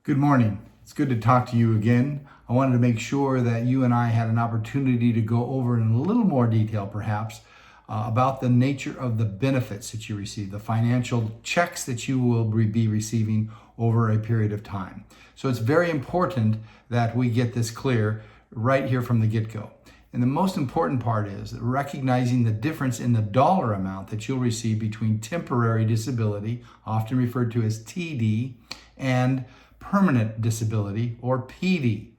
Good morning. It's good to talk to you again. I wanted to make sure that you and I had an opportunity to go over in a little more detail, perhaps, about the nature of the benefits that you receive, the financial checks that you will be receiving over a period of time. So it's very important that we get this clear right here from the get-go. And the most important part is recognizing the difference in the dollar amount that you'll receive between temporary disability, often referred to as TD, and permanent disability, or PD.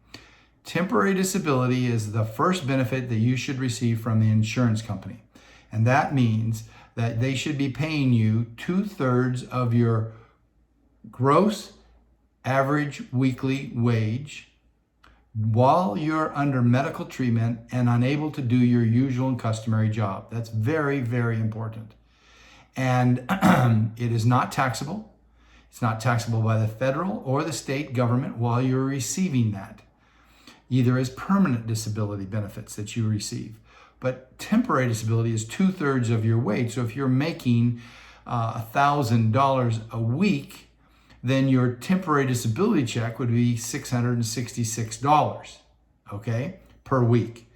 Temporary disability is the first benefit that you should receive from the insurance company. And that means that they should be paying you 2/3 of your gross average weekly wage while you're under medical treatment and unable to do your usual and customary job. That's very, very important. And it is not taxable. It's not taxable by the federal or the state government while you're receiving that, either as permanent disability benefits that you receive. But temporary disability is 2/3 of your wage. So if you're making $1,000 a week, then your temporary disability check would be $666, okay, per week.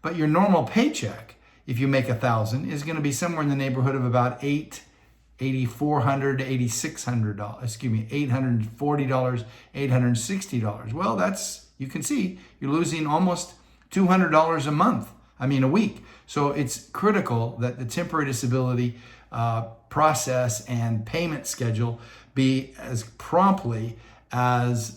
But your normal paycheck, if you make $1,000, is going to be somewhere in the neighborhood of about $840 to $8,600, $840, $860. Well, that's, you can see, you're losing almost $200 a month, a week. So it's critical that the temporary disability process and payment schedule be as promptly as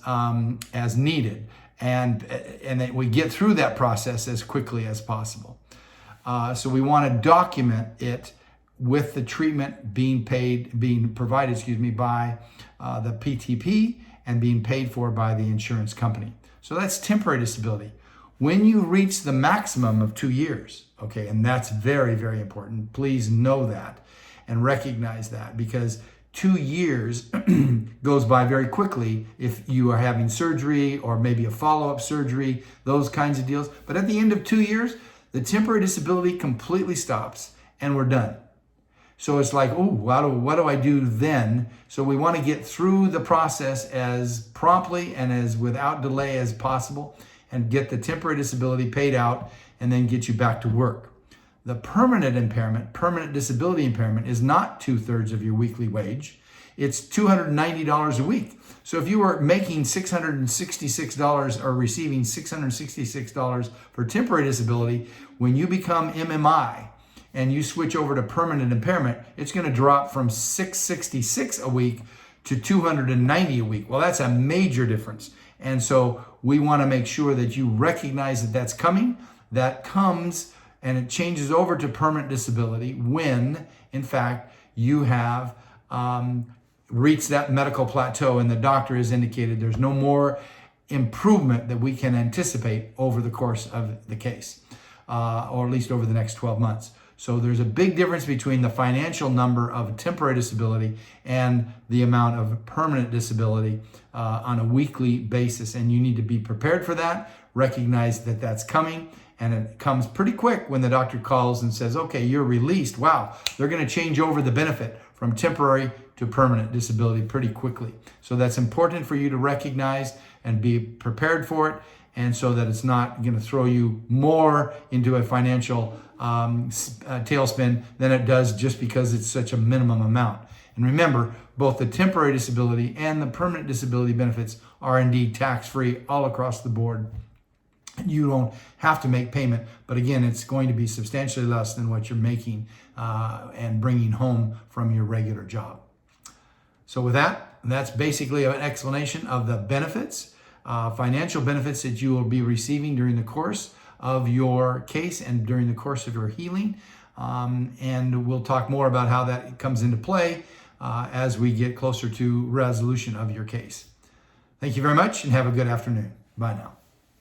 needed, and that we get through that process as quickly as possible. So we want to document it with the treatment being provided by the PTP and being paid for by the insurance company. So that's temporary disability. When you reach the maximum of 2 years, okay, and that's very, very important. Please know that and recognize that, because 2 years goes by very quickly if you are having surgery or maybe a follow-up surgery, those kinds of deals. But at the end of 2 years, the temporary disability completely stops and we're done. So it's like, oh, what do I do then? So we want to get through the process as promptly and as without delay as possible and get the temporary disability paid out and then get you back to work. The permanent disability impairment is not 2/3 of your weekly wage. It's $290 a week. So if you were making $666 or receiving $666 for temporary disability, when you become MMI and you switch over to permanent impairment, it's going to drop from $666 a week to $290 a week. Well, that's a major difference. And so we want to make sure that you recognize that that's coming. That comes and it changes over to permanent disability when, in fact, you have reached that medical plateau and the doctor has indicated there's no more improvement that we can anticipate over the course of the case, or at least over the next 12 months. So there's a big difference between the financial number of temporary disability and the amount of permanent disability on a weekly basis. And you need to be prepared for that, recognize that that's coming, and it comes pretty quick when the doctor calls and says, okay, you're released. Wow, they're going to change over the benefit from temporary to permanent disability pretty quickly. So that's important for you to recognize and be prepared for it, and so that it's not going to throw you more into a financial tailspin than it does just because it's such a minimum amount. And remember, both the temporary disability and the permanent disability benefits are indeed tax-free all across the board. You don't have to make payment, but again, it's going to be substantially less than what you're making and bringing home from your regular job. So with that, that's basically an explanation of the benefits, financial benefits that you will be receiving during the course of your case and during the course of your healing. And we'll talk more about how that comes into play as we get closer to resolution of your case. Thank you very much and have a good afternoon. Bye now.